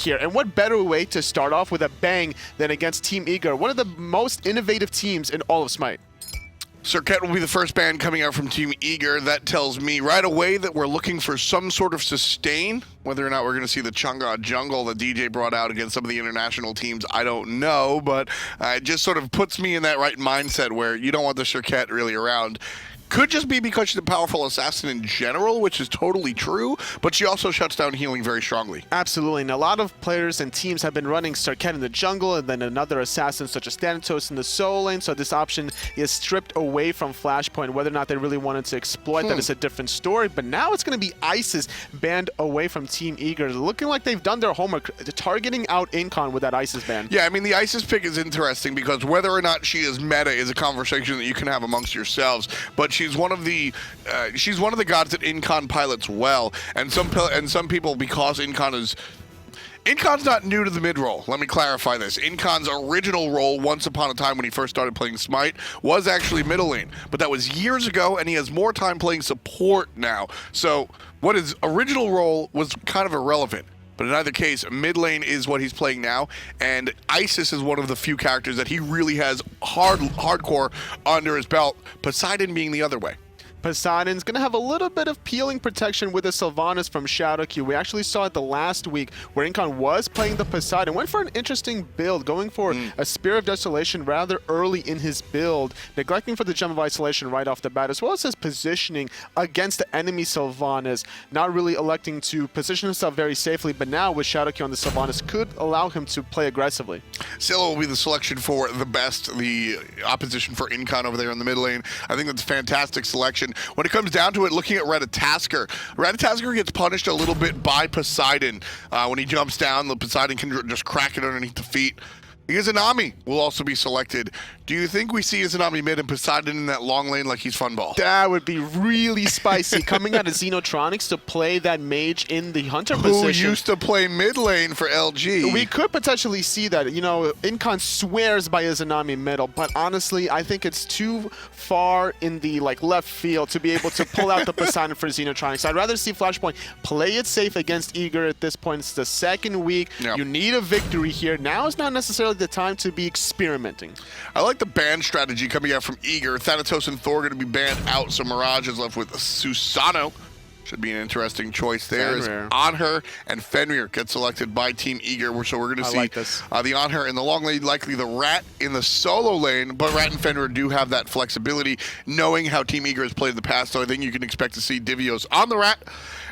here. And what better way to start off with a bang than against Team Eager, one of the most innovative teams in all of SMITE. Cirquette will be the first ban coming out from Team Eager. That tells me right away that we're looking for some sort of sustain. Whether or not we're going to see the Chunga jungle that DJ brought out against some of the international teams, I don't know. But it just sort of puts me in that right mindset where you don't want the Cirquette really around. Could just be because she's a powerful assassin in general, which is totally true, but she also shuts down healing very strongly. Absolutely, and a lot of players and teams have been running Cirquette in the jungle and then another assassin such as Thanatos in the solo lane, so this option is stripped away from Flashpoint. Whether or not they really wanted to exploit that is a different story, but now it's going to be Isis banned away from Team Eager, looking like they've done their homework, targeting out Incon with that Isis ban. Yeah, I mean, the Isis pick is interesting because whether or not she is meta is a conversation that you can have amongst yourselves, but she's one of the gods that Incon pilots well, and some people, because Incon's not new to the mid role. Let me clarify this. Incon's original role, once upon a time when he first started playing SMITE, was actually middle lane, but that was years ago, and he has more time playing support now. So what his original role was kind of irrelevant. But in either case, mid lane is what he's playing now, and Isis is one of the few characters that he really has hardcore under his belt, Poseidon being the other way. Poseidon's going to have a little bit of peeling protection with the Sylvanas from ShadowQ. We actually saw it the last week where Incon was playing the Poseidon. Went for an interesting build, going for a Spear of Desolation rather early in his build, neglecting for the Gem of Isolation right off the bat, as well as his positioning against the enemy Sylvanas. Not really electing to position himself very safely, but now with ShadowQ on the Sylvanas could allow him to play aggressively. Scylla will be the selection for the best, the opposition for Incon over there in the mid lane. I think that's a fantastic selection. When it comes down to it, looking at Ratatasker gets punished a little bit by Poseidon. When he jumps down, the Poseidon can just crack it underneath the feet. Izanami will also be selected. Do you think we see Izanami mid and Poseidon in that long lane like he's Funball? That would be really spicy. Coming out of Xenotronics to play that mage in the Hunter position. Who used to play mid lane for LG. We could potentially see that. You know, Incon swears by Izanami middle, but honestly, I think it's too far in the left field to be able to pull out the Poseidon for Xenotronics. I'd rather see Flashpoint play it safe against Eager at this point. It's the second week. Yep. You need a victory here. Now is not necessarily the time to be experimenting. I like the ban strategy coming out from Eager. Thanatos and Thor are going to be banned out, so Mirage is left with Susano. Should be an interesting choice there. As Anher and Fenrir get selected by Team Eager, so we're going to see the Anher in the long lane, likely the Rat in the solo lane, but Rat and Fenrir do have that flexibility, knowing how Team Eager has played in the past, so I think you can expect to see Divios on the Rat,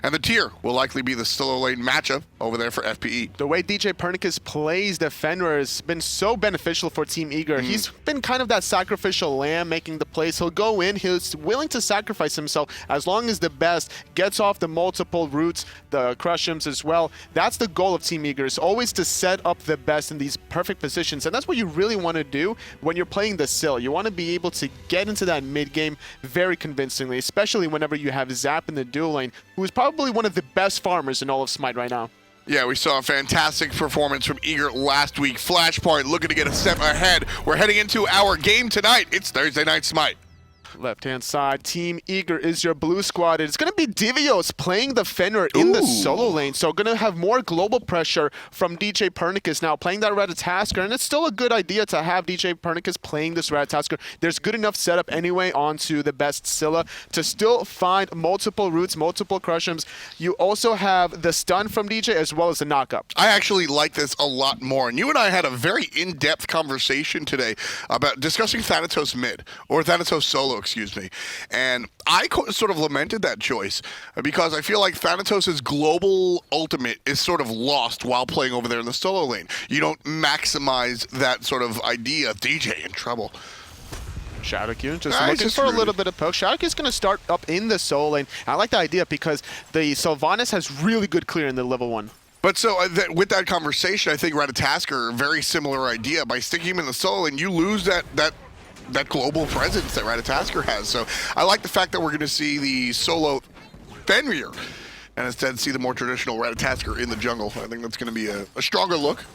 and the Tier will likely be the solo lane matchup over there for FPE. The way DJ Pernicus plays the Fenrir has been so beneficial for Team Eager. He's been kind of that sacrificial lamb making the plays. He'll go in, he's willing to sacrifice himself as long as the best gets off the multiple roots, the Crush'ems as well. That's the goal of Team Eager, is always to set up the best in these perfect positions, and that's what you really want to do when you're playing the Syl. You want to be able to get into that mid game very convincingly, especially whenever you have Zap in the dual lane, who is probably one of the best farmers in all of SMITE right now. Yeah, we saw a fantastic performance from Eager last week. Flashpoint looking to get a step ahead. We're heading into our game tonight. It's Thursday Night SMITE. Left-hand side, Team Eager is your blue squad. It's going to be Divios playing the Fenrir in the solo lane, so going to have more global pressure from DJ Pernicus now playing that Ratatasker, and it's still a good idea to have DJ Pernicus playing this Ratatasker. There's good enough setup anyway onto the best Scylla to still find multiple roots, multiple Crush'ems. You also have the stun from DJ as well as the knockup. I actually like this a lot more, and you and I had a very in-depth conversation today about discussing Thanatos mid, or Thanatos solo, excuse me. And I sort of lamented that choice because I feel like Thanatos' global ultimate is sort of lost while playing over there in the solo lane. You don't maximize that sort of idea. DJ in trouble. ShadowQ just looking for a little bit of poke. ShadowQ is going to start up in the solo lane. I like the idea because the Sylvanas has really good clear in the level 1. But so with that conversation, I think Ratatasker, very similar idea. By sticking him in the solo lane, you lose that global presence that Ratatasker has. So I like the fact that we're going to see the solo Fenrir and instead see the more traditional Ratatasker in the jungle. I think that's going to be a stronger look.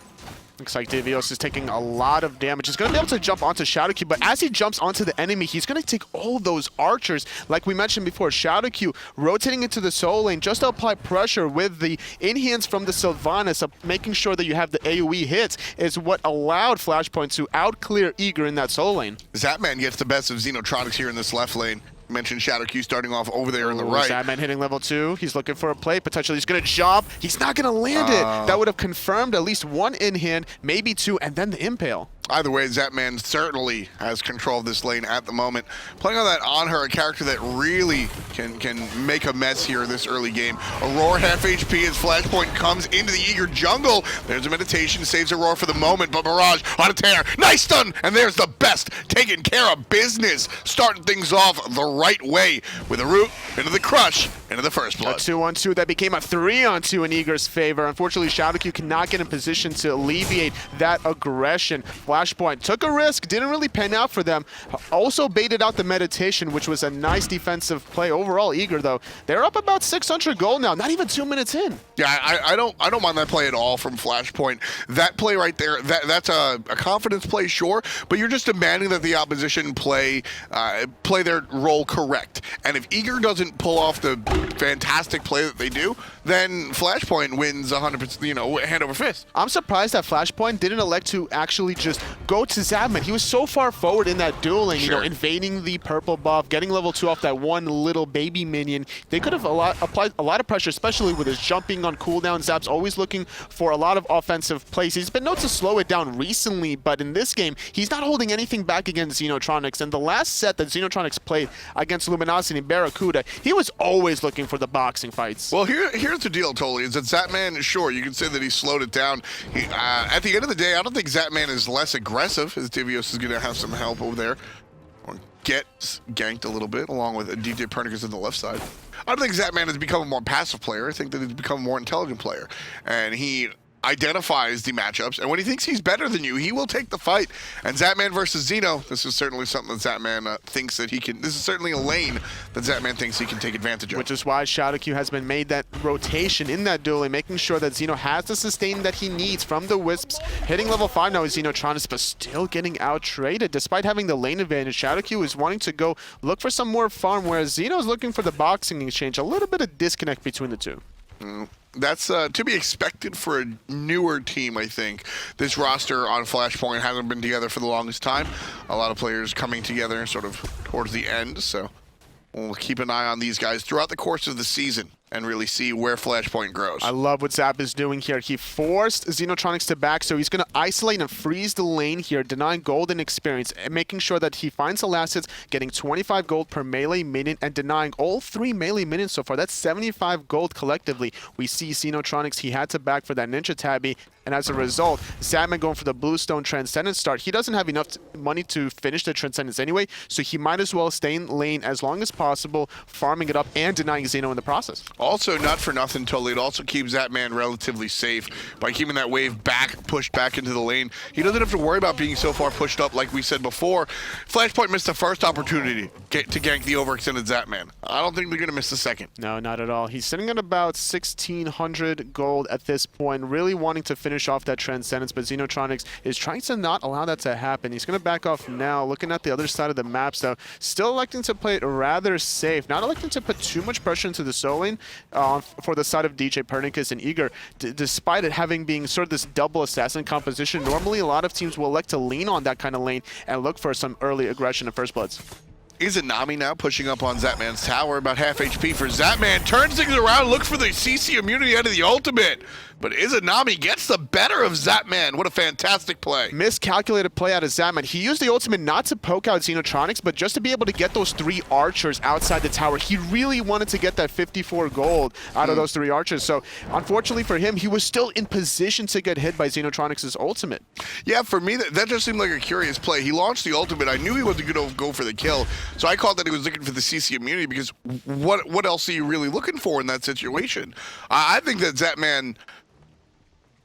Looks like Devios is taking a lot of damage. He's going to be able to jump onto Shadowq, but as he jumps onto the enemy, he's going to take all those archers. Like we mentioned before, Shadowq rotating into the soul lane just to apply pressure with the in-hands from the Sylvanas, making sure that you have the AoE hits is what allowed Flashpoint to out-clear Eager in that soul lane. Zatman gets the best of Xenotronics here in this left lane. Mentioned Shadowq starting off over there on the right. Zatman hitting level 2. He's looking for a play. Potentially he's going to jump. He's not going to land it. That would have confirmed at least one in-hand, maybe two, and then the impale. Either way, Zatman certainly has control of this lane at the moment. Playing on that on her, a character that really can make a mess here this early game. Aurora half HP as Flashpoint comes into the Eager jungle. There's a meditation, saves Aurora for the moment, but Mirage on a tear. Nice stun! And there's the best taking care of business. Starting things off the right way with a root into the crush, into the first blood. A 2-on-2 that became a 3-on-2 in Eager's favor. Unfortunately, Shadowq cannot get in position to alleviate that aggression. Flashpoint took a risk, didn't really pan out for them. Also baited out the meditation, which was a nice defensive play. Overall, Eager, though, they're up about 600 gold now, not even 2 minutes in. Yeah, I don't mind that play at all from Flashpoint. That play right there, that's a confidence play, sure, but you're just demanding that the opposition play their role correct. And if Eager doesn't pull off the fantastic play that they do, then Flashpoint wins 100%, hand over fist. I'm surprised that Flashpoint didn't elect to actually just go to Zatman. He was so far forward in that dueling, sure, invading the purple buff, getting level 2 off that one little baby minion. They could have applied a lot of pressure, especially with his jumping on cooldown. Zap's always looking for a lot of offensive plays. He's been known to slow it down recently, but in this game, he's not holding anything back against Xenotronics. And the last set that Xenotronics played against Luminosity and Barracuda, he was always looking for the boxing fights. Well, here's the deal, totally, is that Zatman, sure, you can say that he slowed it down. At the end of the day, I don't think Zatman is less aggressive, as Devios is going to have some help over there. Or gets ganked a little bit, along with DJ Pernicus on the left side. I don't think Zatman has become a more passive player. I think that he's become a more intelligent player. And he identifies the matchups, and when he thinks he's better than you, he will take the fight. And Zatman versus Xeno, this is certainly something that Zatman thinks that he can, this is certainly a lane that Zatman thinks he can take advantage of. Which is why Shadowq has been made that rotation in that duel, making sure that Xeno has the sustain that he needs from the Wisps. Hitting level 5 now is Xenotronics, but still getting out-traded. Despite having the lane advantage, Shadowq is wanting to go look for some more farm, whereas Xeno is looking for the boxing exchange. A little bit of disconnect between the two. That's to be expected for a newer team, I think. This roster on Flashpoint hasn't been together for the longest time. A lot of players coming together sort of towards the end, so we'll keep an eye on these guys throughout the course of the season and really see where Flashpoint grows. I love what Zap is doing here. He forced Xenotronics to back, so he's going to isolate and freeze the lane here, denying gold and experience, and making sure that he finds the last hits, getting 25 gold per melee minion, and denying all 3 melee minions so far. That's 75 gold collectively. We see Xenotronics, he had to back for that Ninja Tabby, and as a result, Zatman going for the Bluestone Transcendence start. He doesn't have enough money to finish the Transcendence anyway, so he might as well stay in lane as long as possible, farming it up and denying Xeno in the process. Also, not for nothing, totally, it also keeps Zatman relatively safe by keeping that wave pushed back into the lane. He doesn't have to worry about being so far pushed up, like we said before. Flashpoint missed the first opportunity to gank the overextended Zatman. I don't think they're going to miss the second. No, not at all. He's sitting at about 1,600 gold at this point, really wanting to finish off that Transcendence, but Xenotronics is trying to not allow that to happen. He's going to back off now, looking at the other side of the maps, though. Still electing to play it rather safe, not electing to put too much pressure into the soul lane for the side of DJ Pernicus and Eager, despite it having being sort of this double assassin composition. Normally, a lot of teams will elect to lean on that kind of lane and look for some early aggression and first bloods. Izanami now pushing up on Zatman's tower, about half HP for Zatman. Turns things around, looks for the CC immunity out of the ultimate. But Izanami gets the better of Zatman. What a fantastic play. Miscalculated play out of Zatman. He used the ultimate not to poke out Xenotronics, but just to be able to get those 3 archers outside the tower. He really wanted to get that 54 gold out of those 3 archers. So, unfortunately for him, he was still in position to get hit by Xenotronics' ultimate. Yeah, for me, that just seemed like a curious play. He launched the ultimate. I knew he wasn't going to go for the kill. So I called that he was looking for the CC immunity, because what else are you really looking for in that situation? I think that Zatman...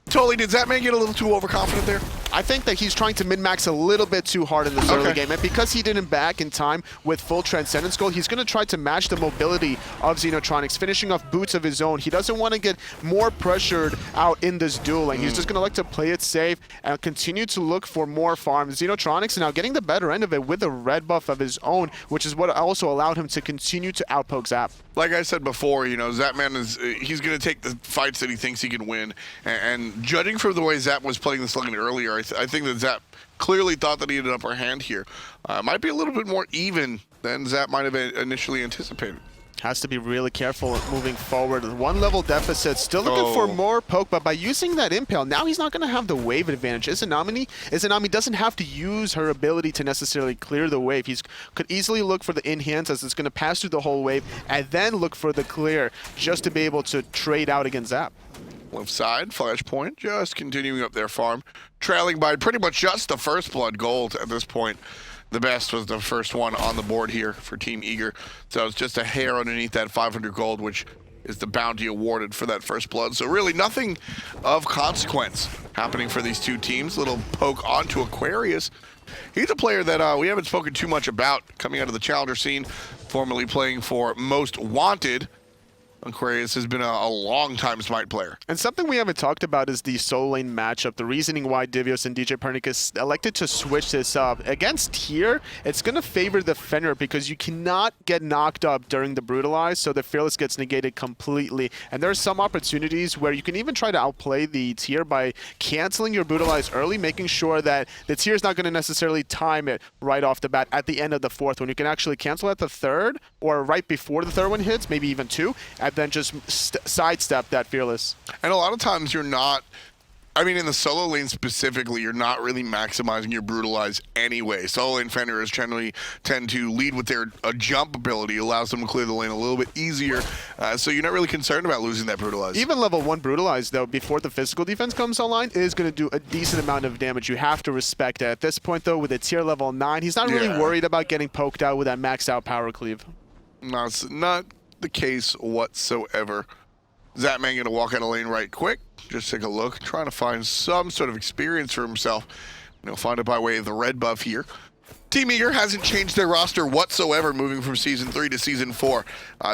Totally, did Zatman get a little too overconfident there? I think that he's trying to min-max a little bit too hard in this early game, and because he didn't back in time with full Transcendence Gold, he's going to try to match the mobility of Xenotronics, finishing off boots of his own. He doesn't want to get more pressured out in this duel, and he's just going to like to play it safe and continue to look for more farms. Xenotronics now getting the better end of it with a red buff of his own, which is what also allowed him to continue to outpoke Zap. Like I said before, you know, Zapman he's going to take the fights that he thinks he can win. And judging from the way Zap was playing this lane earlier, I think that Zap clearly thought that he had an upper hand here. Might be a little bit more even than Zap might have initially anticipated. Has to be really careful moving forward. 1 level deficit, still looking for more poke, but by using that impale, now he's not going to have the wave advantage. Izanami doesn't have to use her ability to necessarily clear the wave. He could easily look for the in-hands as it's going to pass through the whole wave, and then look for the clear just to be able to trade out against Zap. Left side, Flashpoint just continuing up their farm, trailing by pretty much just the first blood gold at this point. The best was the first one on the board here for Team Eager. So it's just a hair underneath that 500 gold, which is the bounty awarded for that first blood. So really nothing of consequence happening for these two teams. Little poke onto Aquarius. He's a player that we haven't spoken too much about coming out of the Challenger scene, formerly playing for Most Wanted. Aquarius has been a long-time Smite player. And something we haven't talked about is the solo lane matchup, the reasoning why Divios and DJ Pernicus elected to switch this up. Against Tier, it's going to favor the Fenrir because you cannot get knocked up during the Brutalize, so the Fearless gets negated completely. And there are some opportunities where you can even try to outplay the Tier by canceling your Brutalize early, making sure that the Tier is not going to necessarily time it right off the bat at the end of the 4th one. You can actually cancel at the 3rd or right before the 3rd one hits, maybe even 2, and then just sidestep that Fearless. And a lot of times you're not, I mean, in the solo lane specifically, you're not really maximizing your Brutalize anyway. Solo lane Fenrirers generally tend to lead with their jump ability, allows them to clear the lane a little bit easier, so you're not really concerned about losing that Brutalize. Even level 1 Brutalize, though, before the physical defense comes online, is going to do a decent amount of damage. You have to respect it. At this point, though, with a tier level 9, he's not really worried about getting poked out with that maxed out power cleave. No, it's not the case whatsoever. Zapman gonna walk out of lane right quick, just take a look, trying to find some sort of experience for himself. He'll find it by way of the red buff here. Team Eager hasn't changed their roster whatsoever moving from Season 3 to Season 4.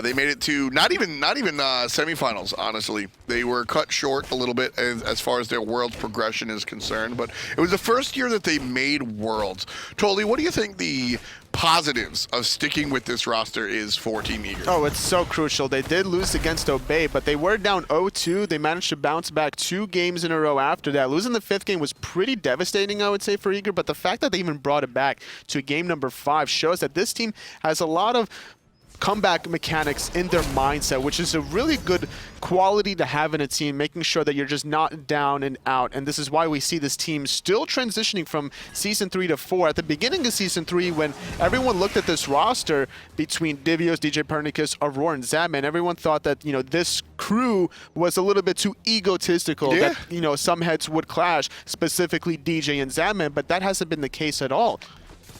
They made it to not even semifinals, honestly. They were cut short a little bit as far as their Worlds progression is concerned, but it was the first year that they made Worlds. Tolly, what do you think the positives of sticking with this roster is for Team Eager? Oh, it's so crucial. They did lose against Obey, but they were down 0-2. They managed to bounce back 2 games in a row after that. Losing the 5th game was pretty devastating, I would say, for Eager, but the fact that they even brought it back to game number 5 shows that this team has a lot of comeback mechanics in their mindset, which is a really good quality to have in a team, making sure that you're just not down and out. And this is why we see this team still transitioning from Season 3 to 4. At the beginning of Season 3, when everyone looked at this roster between Divios, DJ Pernicus, Aurora, and Zapman, everyone thought that, you know, this crew was a little bit too egotistical, that, you know, some heads would clash, specifically DJ and Zapman, but that hasn't been the case at all.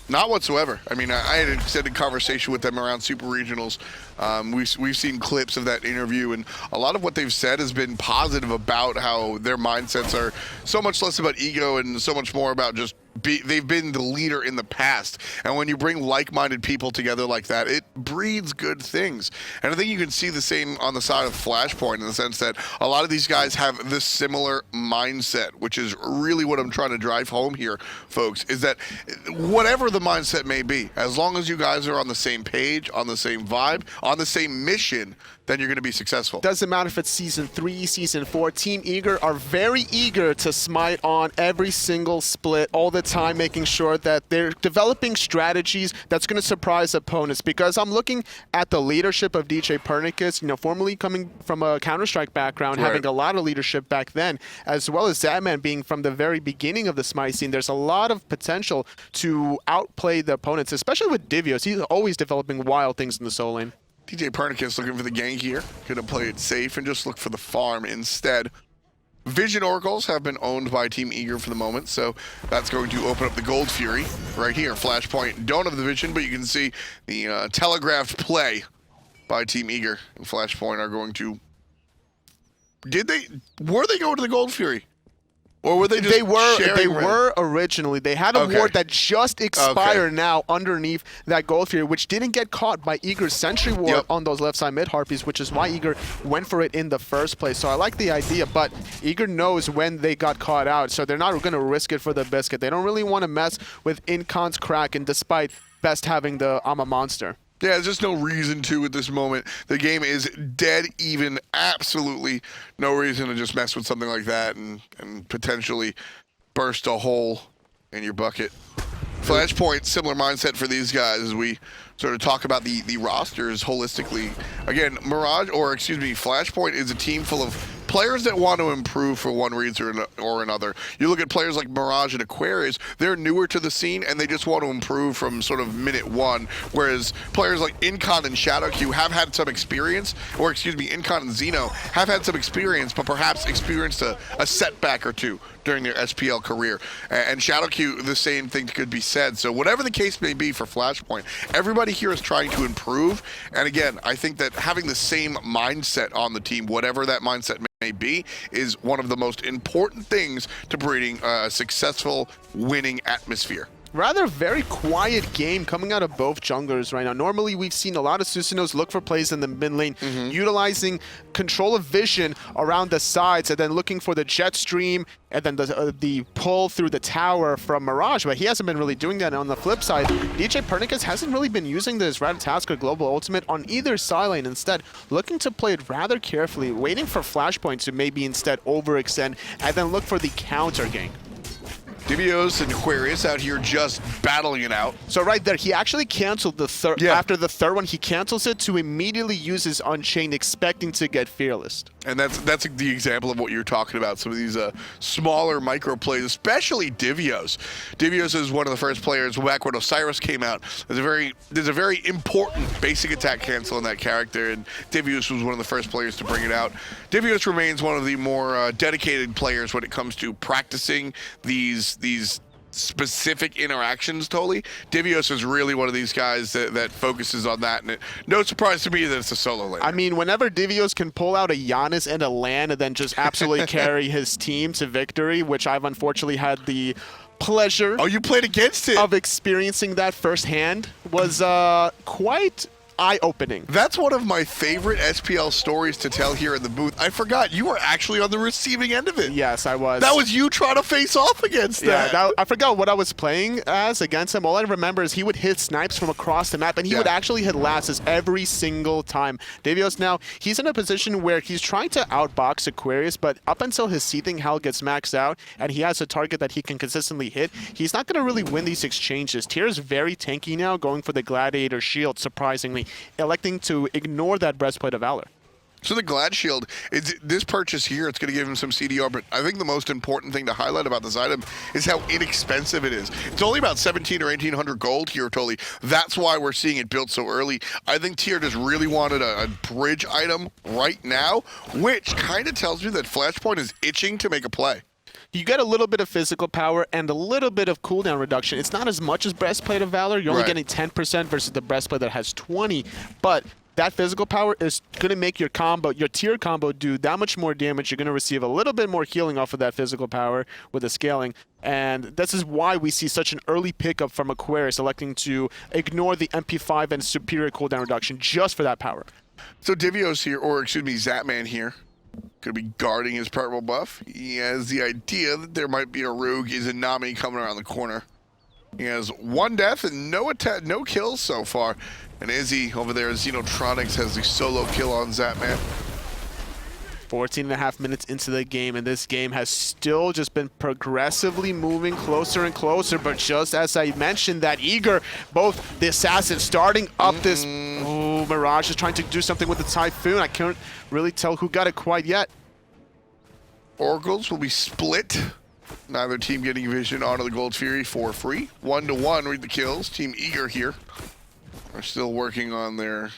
Not whatsoever. I mean, I had an extended conversation with them around Super Regionals. We've seen clips of that interview, and a lot of what they've said has been positive about how their mindsets are so much less about ego and so much more about just they've been the leader in the past. And when you bring like-minded people together like that, it breeds good things. And I think you can see the same on the side of Flashpoint in the sense that a lot of these guys have this similar mindset, which is really what I'm trying to drive home here, folks, is that whatever the mindset may be, as long as you guys are on the same page, on the same vibe, on the same mission, then you're going to be successful. Doesn't matter if it's Season 3, Season 4. Team Eager are very eager to smite on every single split all the time, making sure that they're developing strategies that's going to surprise opponents. Because I'm looking at the leadership of DJ Pernicus, you know, formerly coming from a Counter-Strike background, having a lot of leadership back then, as well as Zapman being from the very beginning of the Smite scene. There's a lot of potential to outplay the opponents, especially with Divios. He's always developing wild things in the solo lane. DJ Pernicus looking for the gank here. Gonna play it safe and just look for the farm instead. Vision Oracles have been owned by Team Eager for the moment, so that's going to open up the Gold Fury right here. Flashpoint don't have the vision, but you can see the telegraphed play by Team Eager. And Flashpoint are going to... Were they going to the Gold Fury? Or were they just They sharing were originally. They had a ward that just expired now underneath that gold fury, which didn't get caught by Eager's sentry ward on those left side mid harpies, which is why Eager went for it in the first place. So I like the idea, but Eager knows when they got caught out, so they're not going to risk it for the biscuit. They don't really want to mess with Incon's Kraken, despite Best having the Ama monster. Yeah, there's just no reason to at this moment. The game is dead even. Absolutely no reason to just mess with something like that and potentially burst a hole in your bucket. Flashpoint, similar mindset for these guys as we sort of talk about the rosters holistically. Again, Flashpoint is a team full of players that want to improve for one reason or another. You look at players like Mirage and Aquarius, they're newer to the scene and they just want to improve from sort of minute one, whereas players like Incon and ShadowQ have had some experience, Incon and Xeno have had some experience, but perhaps experienced a setback or two during their SPL career. And ShadowQ, the same thing could be said. So whatever the case may be for Flashpoint, everybody here is trying to improve. And again, I think that having the same mindset on the team, whatever that mindset may be, is one of the most important things to breeding a successful winning atmosphere. Rather very quiet game coming out of both junglers right now. Normally, we've seen a lot of Susanos look for plays in the mid lane, utilizing control of vision around the sides, and then looking for the jet stream, and then the pull through the tower from Mirage, but he hasn't been really doing that. On the flip side, DJ Pernicus hasn't really been using this Ratatasker Global Ultimate on either side lane, instead looking to play it rather carefully, waiting for Flashpoint to maybe instead overextend, and then look for the counter gank. Divios and Aquarius out here just battling it out. So right there, he actually canceled the third. Yeah. After the third one, he cancels it to immediately use his Unchained, expecting to get Fearless. And that's the example of what you're talking about. Some of these smaller micro plays, especially Divios. Divios is one of the first players back when Osiris came out. There's a very important basic attack cancel in that character, and Divios was one of the first players to bring it out. Divios remains one of the more dedicated players when it comes to practicing these specific interactions. Totally, Divios is really one of these guys that focuses on that, and no surprise to me that it's a solo laner. I mean, whenever Divios can pull out a Giannis and a Lan and then just absolutely carry his team to victory, which I've unfortunately had the pleasure you played against it of experiencing that firsthand, was quite eye-opening. That's one of my favorite SPL stories to tell here in the booth. I forgot you were actually on the receiving end of it. Yes, I was. That was you trying to face off against that. Yeah, I forgot what I was playing as against him. All I remember is he would hit snipes from across the map, and he would actually hit lasses every single time. Davios now, he's in a position where he's trying to outbox Aquarius, but up until his Seething Hell gets maxed out, and he has a target that he can consistently hit, he's not going to really win these exchanges. Tyr is very tanky now, going for the Gladiator Shield, surprisingly, electing to ignore that Breastplate of Valor. So the Glad Shield, is this purchase here, it's going to give him some CDR, but I think the most important thing to highlight about this item is how inexpensive it is. It's only about 17 or 1800 gold here, totally. That's why we're seeing it built so early. I think Tyr just really wanted a bridge item right now, which kind of tells me that Flashpoint is itching to make a play. You get a little bit of physical power and a little bit of cooldown reduction. It's not as much as Breastplate of Valor. You're only getting 10% versus the Breastplate that has 20, but that physical power is going to make your Tyr combo do that much more damage. You're going to receive a little bit more healing off of that physical power with the scaling. And this is why we see such an early pickup from Aquarius, electing to ignore the MP5 and superior cooldown reduction just for that power. So Divios here, or excuse me, Zatman here, going to be guarding his purple buff. He has the idea that there might be a rogue Izanami coming around the corner. He has one death and no kills so far. And Izzy over there, Xenotronics, has the solo kill on Zatman. 14.5 minutes into the game, and this game has still just been progressively moving closer and closer, but just as I mentioned, that Eager, both the assassin starting up this... Oh, Mirage is trying to do something with the Typhoon. I can't really tell who got it quite yet. Oracles will be split. Neither team getting vision onto the Gold Fury for free. 1-to-1, read the kills. Team Eager here are still working on their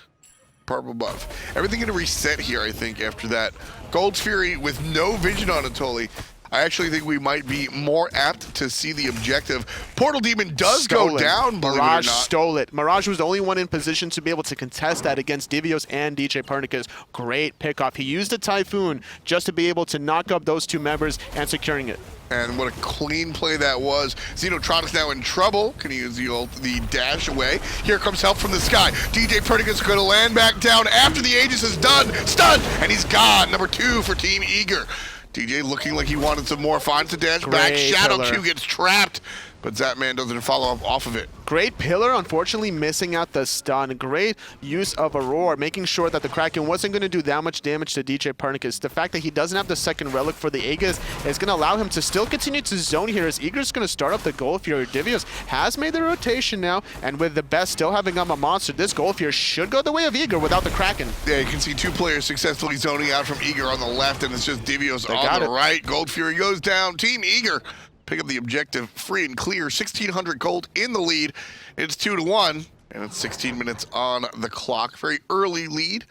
purple buff. Everything going to reset here, I think, after that. Gold's Fury with no vision on it, totally. I actually think we might be more apt to see the objective. Portal Demon does go down, believe Mirage it or not. stole it. Mirage was the only one in position to be able to contest that against Divios and DJ Pernicus. Great pickoff. He used the Typhoon just to be able to knock up those two members and securing it. And what a clean play that was. Xenotronics now in trouble. Can he use the dash away? Here comes help from the sky. DJ Pernicus going to land back down after the Aegis is done. Stunned, and he's gone. Number 2 for Team Eager. DJ looking like he wanted some more. Finds the dash back. Shadow Q gets trapped, but Zatman doesn't follow up off of it. Great pillar, unfortunately missing out the stun. Great use of Aurora, making sure that the Kraken wasn't going to do that much damage to DJ Pernicus. The fact that he doesn't have the second relic for the Aegis is going to allow him to still continue to zone here, as Eager's going to start up the Gold Fury. Divios has made the rotation now, and with the best still having up a monster, this Gold Fury should go the way of Eager without the Kraken. Yeah, you can see 2 players successfully zoning out from Eager on the left, and it's just Divios on the right. Gold Fury goes down. Team Eager pick up the objective free and clear. 1,600 gold in the lead. It's 2-1, and it's 16 minutes on the clock. Very early lead,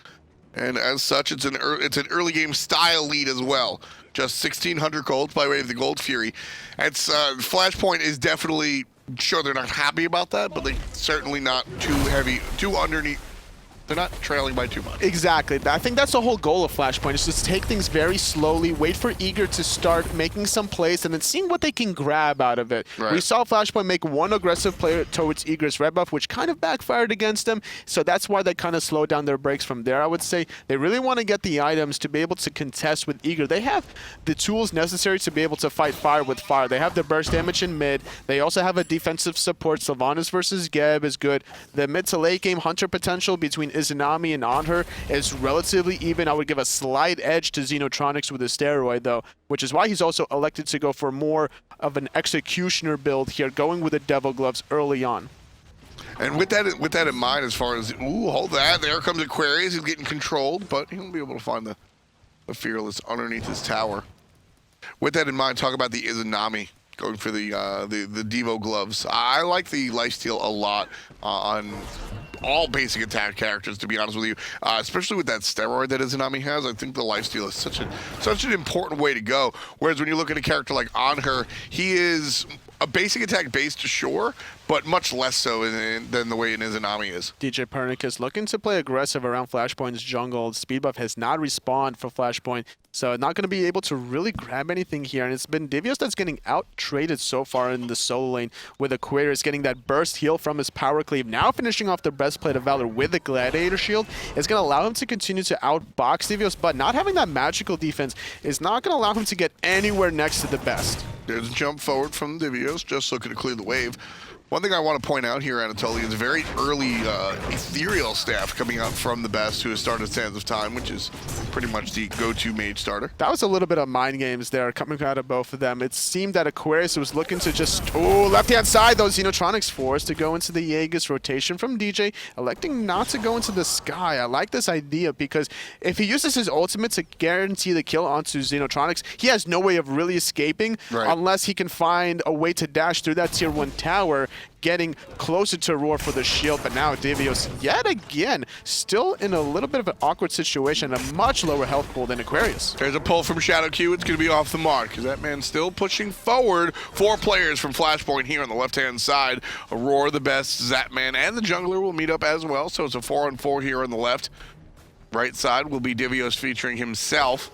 and as such, it's an early game style lead as well. Just 1,600 gold by way of the Gold Fury. It's Flashpoint is definitely sure they're not happy about that, but they're certainly not too heavy, too underneath. They're not trailing by too much. Exactly. I think that's the whole goal of Flashpoint, is just take things very slowly, wait for Eager to start making some plays, and then seeing what they can grab out of it. Right. We saw Flashpoint make one aggressive play towards Eager's red buff, which kind of backfired against them, so that's why they kind of slowed down their breaks from there. I would say they really want to get the items to be able to contest with Eager. They have the tools necessary to be able to fight fire with fire. They have the burst damage in mid. They also have a defensive support. Sylvanas versus Geb is good. The mid to late game Hunter potential between Izanami and Onher is relatively even. I would give a slight edge to Xenotronics with a steroid though, which is why he's also elected to go for more of an executioner build here, going with the Devil Gloves early on. And with that in mind, as far as, ooh, hold that, there comes Aquarius, he's getting controlled, but he won't be able to find the Fearless underneath his tower. With that in mind, talk about the Izanami going for the Devo Gloves. I like the lifesteal a lot on all basic attack characters, to be honest with you, especially with that steroid that Izanami has. I think the lifesteal is such an important way to go. Whereas when you look at a character like Onher, he is a basic attack based, sure, but much less so than the way an Izanami is. DJ Pernicus looking to play aggressive around Flashpoint's jungle. Speed buff has not respawned for Flashpoint, so not going to be able to really grab anything here. And it's been Divios that's getting out-traded so far in the solo lane, with Aquarius getting that burst heal from his power cleave. Now finishing off the breastplate of Valor with the Gladiator shield is going to allow him to continue to outbox Divios, but not having that magical defense is not going to allow him to get anywhere next to the best. There's a jump forward from Divios, just looking to clear the wave. One thing I want to point out here, Anatoly, is a very early ethereal staff coming out from the best, who has started Sands of Time, which is pretty much the go-to mage starter. That was a little bit of mind games there coming out of both of them. It seemed that Aquarius was looking to just, left-hand side, those Xenotronics forced to go into the Aegis rotation from DJ, electing not to go into the sky. I like this idea because if he uses his ultimate to guarantee the kill onto Xenotronics, he has no way of really escaping unless he can find a way to dash through that tier 1 tower, getting closer to Roar for the shield. But now Divios, yet again, still in a little bit of an awkward situation, a much lower health pool than Aquarius. There's a pull from Shadow Q. It's going to be off the mark, because that man's still pushing forward. 4 players from Flashpoint here on the left-hand side. Roar, the best, Zatman, and the jungler will meet up as well, so it's a 4-on-4 here on the left. Right side will be Divios featuring himself.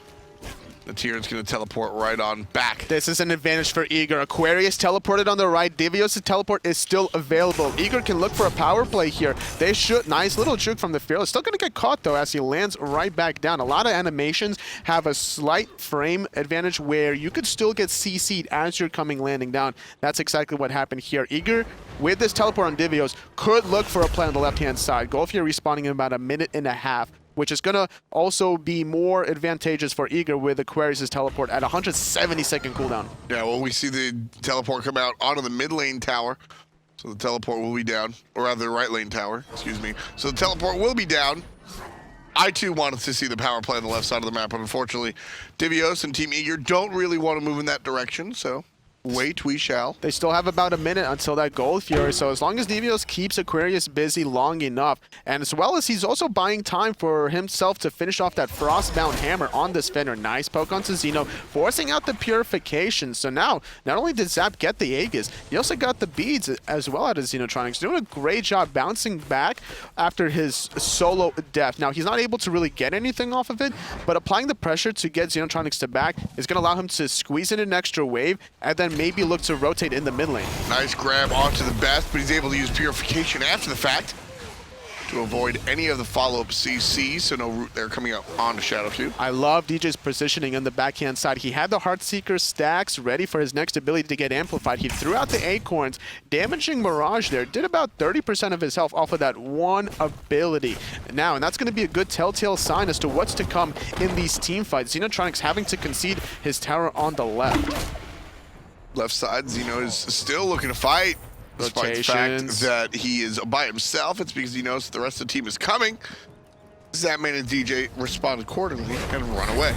The Tyrant's going to teleport right on back. This is an advantage for Eager. Aquarius teleported on the right. Divios' teleport is still available. Eager can look for a power play here. They should. Nice little juke from the Fearless. Still going to get caught, though, as he lands right back down. A lot of animations have a slight frame advantage where you could still get CC'd as you're landing down. That's exactly what happened here. Eager, with this teleport on Divios, could look for a play on the left-hand side. Golfier respawning in about a minute and a half, which is going to also be more advantageous for Eager with Aquarius' teleport at 170-second cooldown. Yeah, well, we see the teleport come out onto the mid lane tower. So the teleport will be down, or rather the right lane tower, excuse me. So the teleport will be down. I, too, wanted to see the power play on the left side of the map, but unfortunately, Divios and Team Eager don't really want to move in that direction, so Wait, we shall. They still have about a minute until that Gold Fury, so as long as Devios keeps Aquarius busy long enough, and as well as he's also buying time for himself to finish off that Frostbound Hammer on this Fenrir. Nice poke onto Xeno, forcing out the Purification. So now, not only did Zap get the Aegis, he also got the beads as well out of Xenotronics, doing a great job bouncing back after his solo death. Now, he's not able to really get anything off of it, but applying the pressure to get Xenotronics to back is going to allow him to squeeze in an extra wave, and then maybe look to rotate in the mid lane. Nice grab onto the best, but he's able to use Purification after the fact to avoid any of the follow-up CC, so no root there coming out onto Shadow 2. I love DJ's positioning on the backhand side. He had the Heartseeker stacks ready for his next ability to get amplified. He threw out the Acorns, damaging Mirage there. Did about 30% of his health off of that one ability. Now, and that's going to be a good telltale sign as to what's to come in these team fights. Xenotronics having to concede his tower on the left. Left side, Xeno is still looking to fight. Despite the fact that he is by himself, it's because he knows that the rest of the team is coming. Zapman and DJ respond accordingly and run away.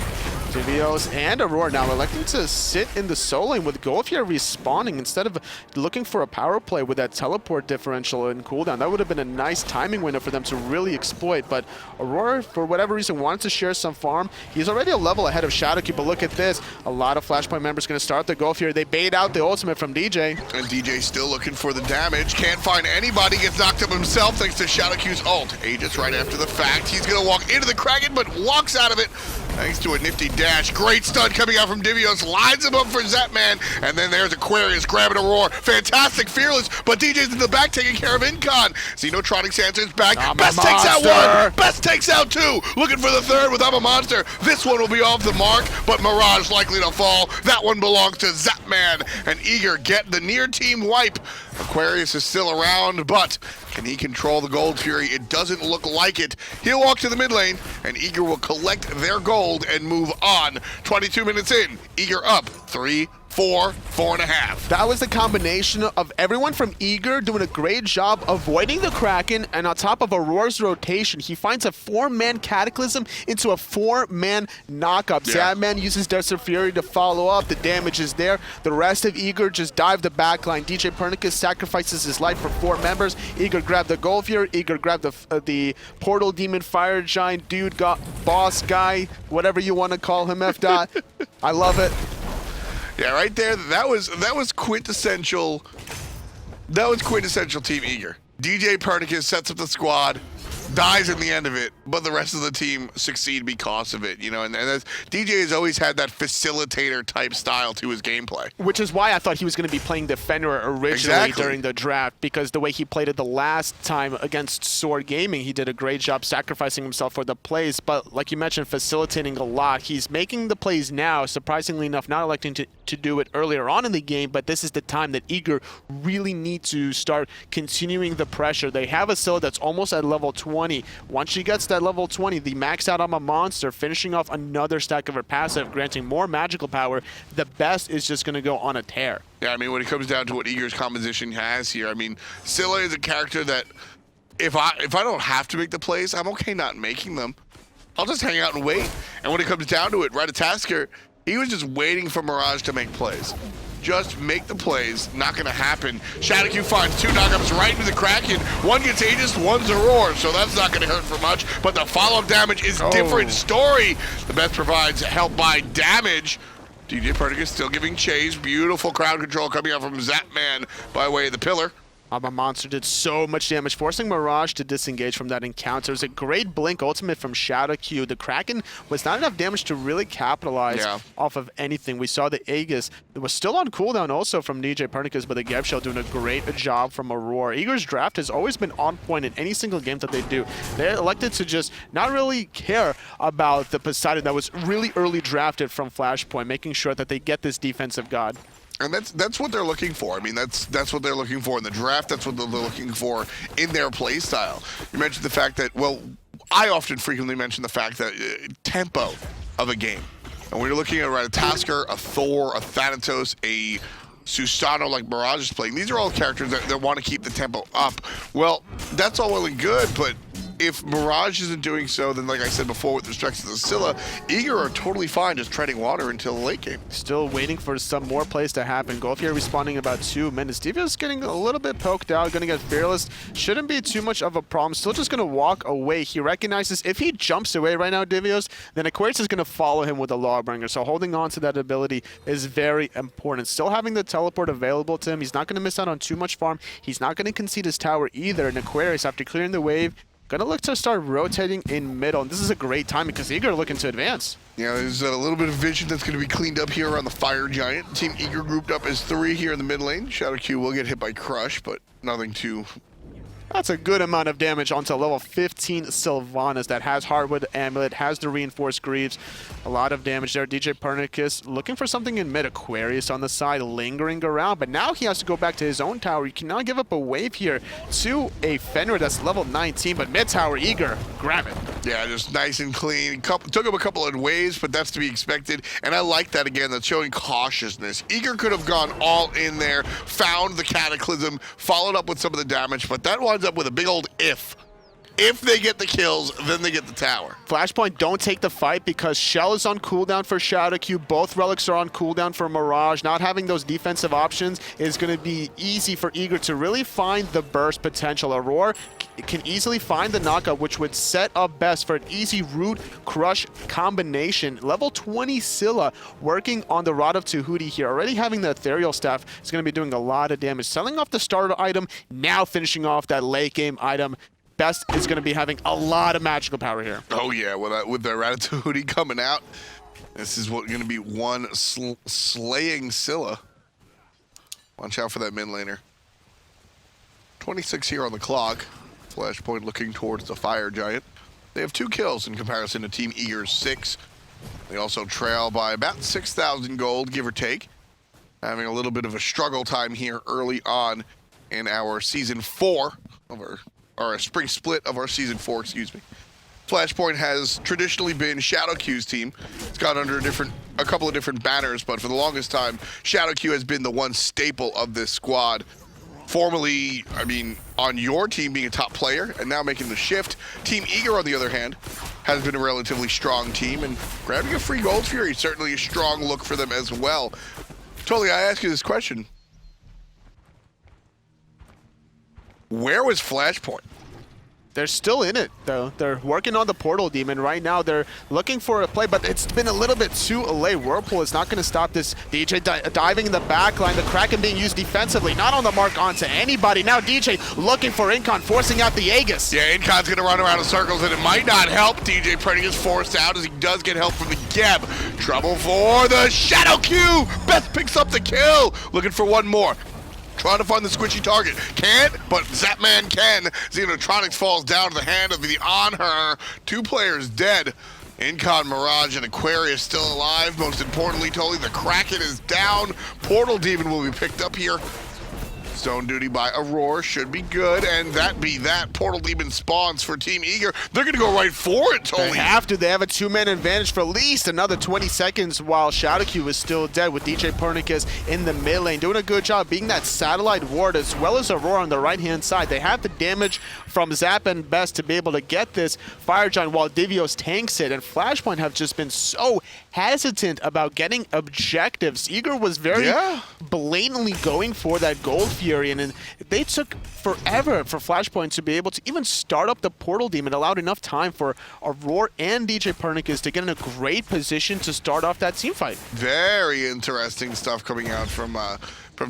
Devios and Aurora now electing to sit in the solo lane with Golfia respawning instead of looking for a power play with that teleport differential and cooldown. That would have been a nice timing window for them to really exploit, but Aurora, for whatever reason, wanted to share some farm. He's already a level ahead of Shadowkeep, but look at this. A lot of Flashpoint members going to start the Golfia. They bait out the ultimate from DJ. And DJ still looking for the damage. Can't find anybody. Gets knocked up himself thanks to Shadowkeep's ult. Aegis right after the fact. He's going to walk into the Kraken, but walks out of it thanks to a nifty dash. Great stun coming out from Devios. Lines him up for Zapman. And then there's Aquarius grabbing a roar. Fantastic, fearless. But DJ's in the back taking care of Incon. Xenotronics answers back. Best takes out one. Best takes out two. Looking for the third with I'm a Monster. This one will be off the mark, but Mirage likely to fall. That one belongs to Zapman. And Eager get the near team wipe. Aquarius is still around, but can he control the Gold Fury? It doesn't look like it. He'll walk to the mid lane, and Eager will collect their gold and move on. 22 minutes in, Eager up 3, 4, 4.5. That was the combination of everyone from Eager doing a great job avoiding the Kraken, and on top of Aurora's rotation, he finds a 4-man Cataclysm into a 4-man knockup. Yeah. Zadman uses Desert Fury to follow up. The damage is there. The rest of Eager just dive the backline. DJ Pernicus sacrifices his life for 4 members. Eager grabbed the Gold Fury. Eager grabbed the Portal Demon Fire Giant dude, boss guy, whatever you want to call him, F. Dot. I love it. Yeah, right there. That was quintessential. That was quintessential Team Eager. DJ Pernicus sets up the squad, dies in the end of it, but the rest of the team succeed because of it, you know. And that's, DJ has always had that facilitator type style to his gameplay. Which is why I thought he was going to be playing Defender originally during the draft, because the way he played it the last time against Sword Gaming, he did a great job sacrificing himself for the plays. But like you mentioned, facilitating a lot. He's making the plays now, surprisingly enough, not electing to do it earlier on in the game, but this is the time that Eager really need to start continuing the pressure. They have a Scylla that's almost at level 20. Once she gets that level 20, the max out I'm a Monster, finishing off another stack of her passive, granting more magical power, the best is just going to go on a tear. Yeah, I mean, when it comes down to what Eager's composition has here, I mean, Scylla is a character that if I don't have to make the plays, I'm okay not making them. I'll just hang out and wait. And when it comes down to it, Ratatasker, he was just waiting for Mirage to make plays. Just make the plays, not gonna happen. Shadowkeep finds 2 knockups right into the Kraken. One gets Aegis, one's a roar, so that's not gonna hurt for much. But the follow-up damage is different story. The best provides help by damage. DJ Pernicus still giving chase. Beautiful crowd control coming out from Zapman by way of the pillar. I'm a Monster did so much damage, forcing Mirage to disengage from that encounter. It was a great blink ultimate from Shadowkeep. The Kraken was not enough damage to really capitalize off of anything. We saw the Aegis. It was still on cooldown also from DJ Pernicus, but the Gev Shell doing a great job from Aurora. Eager's draft has always been on point in any single game that they do. They elected to just not really care about the Poseidon that was really early drafted from Flashpoint, making sure that they get this defensive god. And that's what they're looking for. I mean, that's what they're looking for in the draft. That's what they're looking for in their play style. You mentioned the fact that, well, I often frequently mention the fact that tempo of a game. And when you're looking at a Tasker, a Thor, a Thanatos, a Susano like Mirage is playing, these are all characters that want to keep the tempo up. Well, that's all well and good, but if Mirage isn't doing so, then like I said before with respect to the Scylla, Eager are totally fine just treading water until the late game. Still waiting for some more plays to happen. Golfier responding in about 2 minutes. Devio's getting a little bit poked out, gonna get Fearless. Shouldn't be too much of a problem. Still just gonna walk away. He recognizes if he jumps away right now, Devios, then Aquarius is gonna follow him with a Lawbringer. So holding on to that ability is very important. Still having the teleport available to him. He's not gonna miss out on too much farm. He's not gonna concede his tower either. And Aquarius, after clearing the wave, gonna look to start rotating in middle. And this is a great time because Eager are looking to advance. Yeah, there's a little bit of vision that's going to be cleaned up here around the Fire Giant. Team Eager grouped up as 3 here in the mid lane. Shadow Q will get hit by Crush, but nothing too... That's a good amount of damage onto level 15 Sylvanas that has Hardwood Amulet, has the Reinforced Greaves. A lot of damage there. DJ Pernicus looking for something in mid. Aquarius on the side, lingering around. But now he has to go back to his own tower. You cannot give up a wave here to a Fenrir that's level 19. But mid tower, Eager, grab it. Yeah, just nice and clean. Took him a couple of waves, but that's to be expected. And I like that again. That's showing cautiousness. Eager could have gone all in there, found the Cataclysm, followed up with some of the damage, but that winds up with a big old if. If they get the kills, then they get the tower. Flashpoint don't take the fight because Shell is on cooldown for Shadow Q. Both relics are on cooldown for Mirage. Not having those defensive options is going to be easy for Eager to really find the burst potential. Aurora can easily find the knockup, which would set up best for an easy root crush combination. Level 20 Scylla working on the Rod of Tahuti here. Already having the Ethereal Staff is going to be doing a lot of damage. Selling off the starter item, now finishing off that late game item. Best is going to be having a lot of magical power here. Oh yeah, with the Ratatouille coming out, this is what going to be one slaying Scylla. Watch out for that mid laner. 26 here on the clock. Flashpoint looking towards the Fire Giant. They have 2 kills in comparison to Team Eager's 6. They also trail by about 6,000 gold, give or take. Having a little bit of a struggle time here early on in our Season 4 of our spring split of our Season 4, excuse me. Flashpoint has traditionally been Shadow Q's team. It's gone under a couple of different banners, but for the longest time, Shadow Q has been the one staple of this squad. Formerly, I mean, on your team being a top player, and now making the shift. Team Eager, on the other hand, has been a relatively strong team, and grabbing a free Gold Fury is certainly a strong look for them as well. Totally, I ask you this question. Where was Flashpoint? They're still in it, though. They're working on the Portal Demon right now. They're looking for a play, but it's been a little bit too late. Whirlpool is not going to stop this. DJ diving in the back line. The Kraken being used defensively, not on the mark onto anybody. Now DJ looking for Incon, forcing out the Aegis. Yeah, Incon's going to run around in circles, and it might not help. DJ Pretty is forced out as he does get help from the Geb. Trouble for the Shadow Q. Beth picks up the kill. Looking for one more. Trying to find the squishy target. Can't, but Zapman can. Xenotronics falls down to the hand of the On-Her. 2 players dead. Incon, Mirage, and Aquarius still alive. Most importantly, totally, the Kraken is down. Portal Demon will be picked up here. Stone Duty by Aurora should be good, and that be that. Portal Demon spawns for Team Eager. They're going to go right for it, totally. They have to. They have a 2-man advantage for at least another 20 seconds while Shadow Q is still dead with DJ Pernicus in the mid lane. Doing a good job being that satellite ward as well as Aurora on the right-hand side. They have the damage from Zap and Best to be able to get this Fire Giant while Divios tanks it, and Flashpoint have just been so hesitant about getting objectives. Eager was very blatantly going for that Gold Fury, and they took forever for Flashpoint to be able to even start up the Portal Demon. Allowed enough time for Aurora and DJ Pernicus to get in a great position to start off that team fight. Very interesting stuff coming out from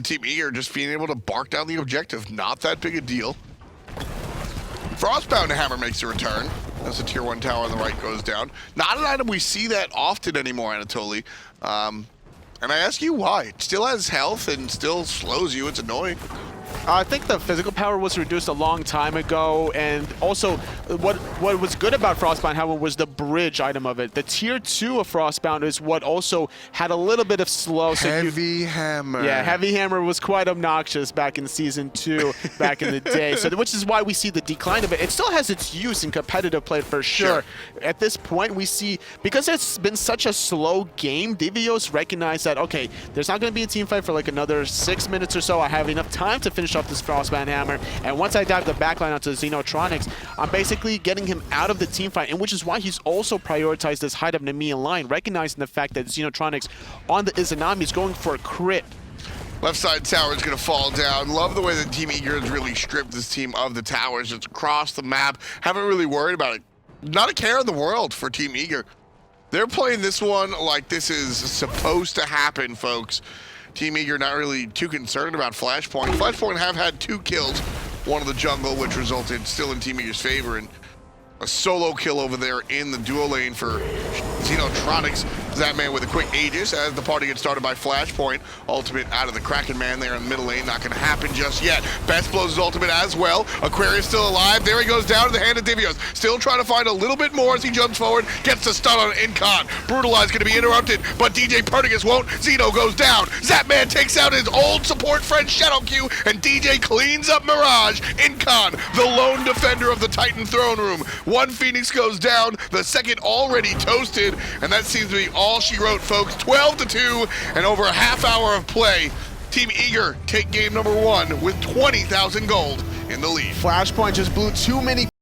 Team Eager, just being able to bark down the objective. Not that big a deal. Frostbound Hammer makes a return as the tier 1 tower on the right goes down. Not an item we see that often anymore, Anatoly. And I ask you why. It still has health and still slows you. It's annoying. I think the physical power was reduced a long time ago, and also what was good about Frostbound, however, was the bridge item of it. The tier 2 of Frostbound is what also had a little bit of slow. Heavy Hammer. Yeah, Heavy Hammer was quite obnoxious back in Season 2, back in the day. So, which is why we see the decline of it. It still has its use in competitive play for sure. At this point, we see, because it's been such a slow game, Divios recognize that, okay, there's not going to be a team fight for like another 6 minutes or so. I have enough time to finish finish off this Frostband Hammer. And once I dive the backline onto Xenotronics, I'm basically getting him out of the team fight, and which is why he's also prioritized this height of Nemean line, recognizing the fact that Xenotronics on the Izanami is going for a crit. Left side tower is going to fall down. Love the way that Team Eager has really stripped this team of the towers. Just across the map. Haven't really worried about it. Not a care in the world for Team Eager. They're playing this one like this is supposed to happen, folks. Team Eager not really too concerned about Flashpoint. Flashpoint have had 2 kills, one of the jungle, which resulted still in Team Eager's favor, and a solo kill over there in the duo lane for Xenotronics. That man with a quick Aegis as the party gets started by Flashpoint. Ultimate out of the Kraken man there in the middle lane. Not going to happen just yet. Best blows his ultimate as well. Aquarius still alive. There he goes down to the hand of Divios. Still trying to find a little bit more as he jumps forward. Gets the stun on Incon. Brutalize going to be interrupted, but DJ Perdigus won't. Xeno goes down. Zapman takes out his old support friend Shadowq, and DJ cleans up Mirage. Incon, the lone defender of the Titan throne room. One Phoenix goes down. The second already toasted, and that seems to be all she wrote, folks. 12-2, and over a half hour of play. Team Eager take game number 1 with 20,000 gold in the lead. Flashpoint just blew too many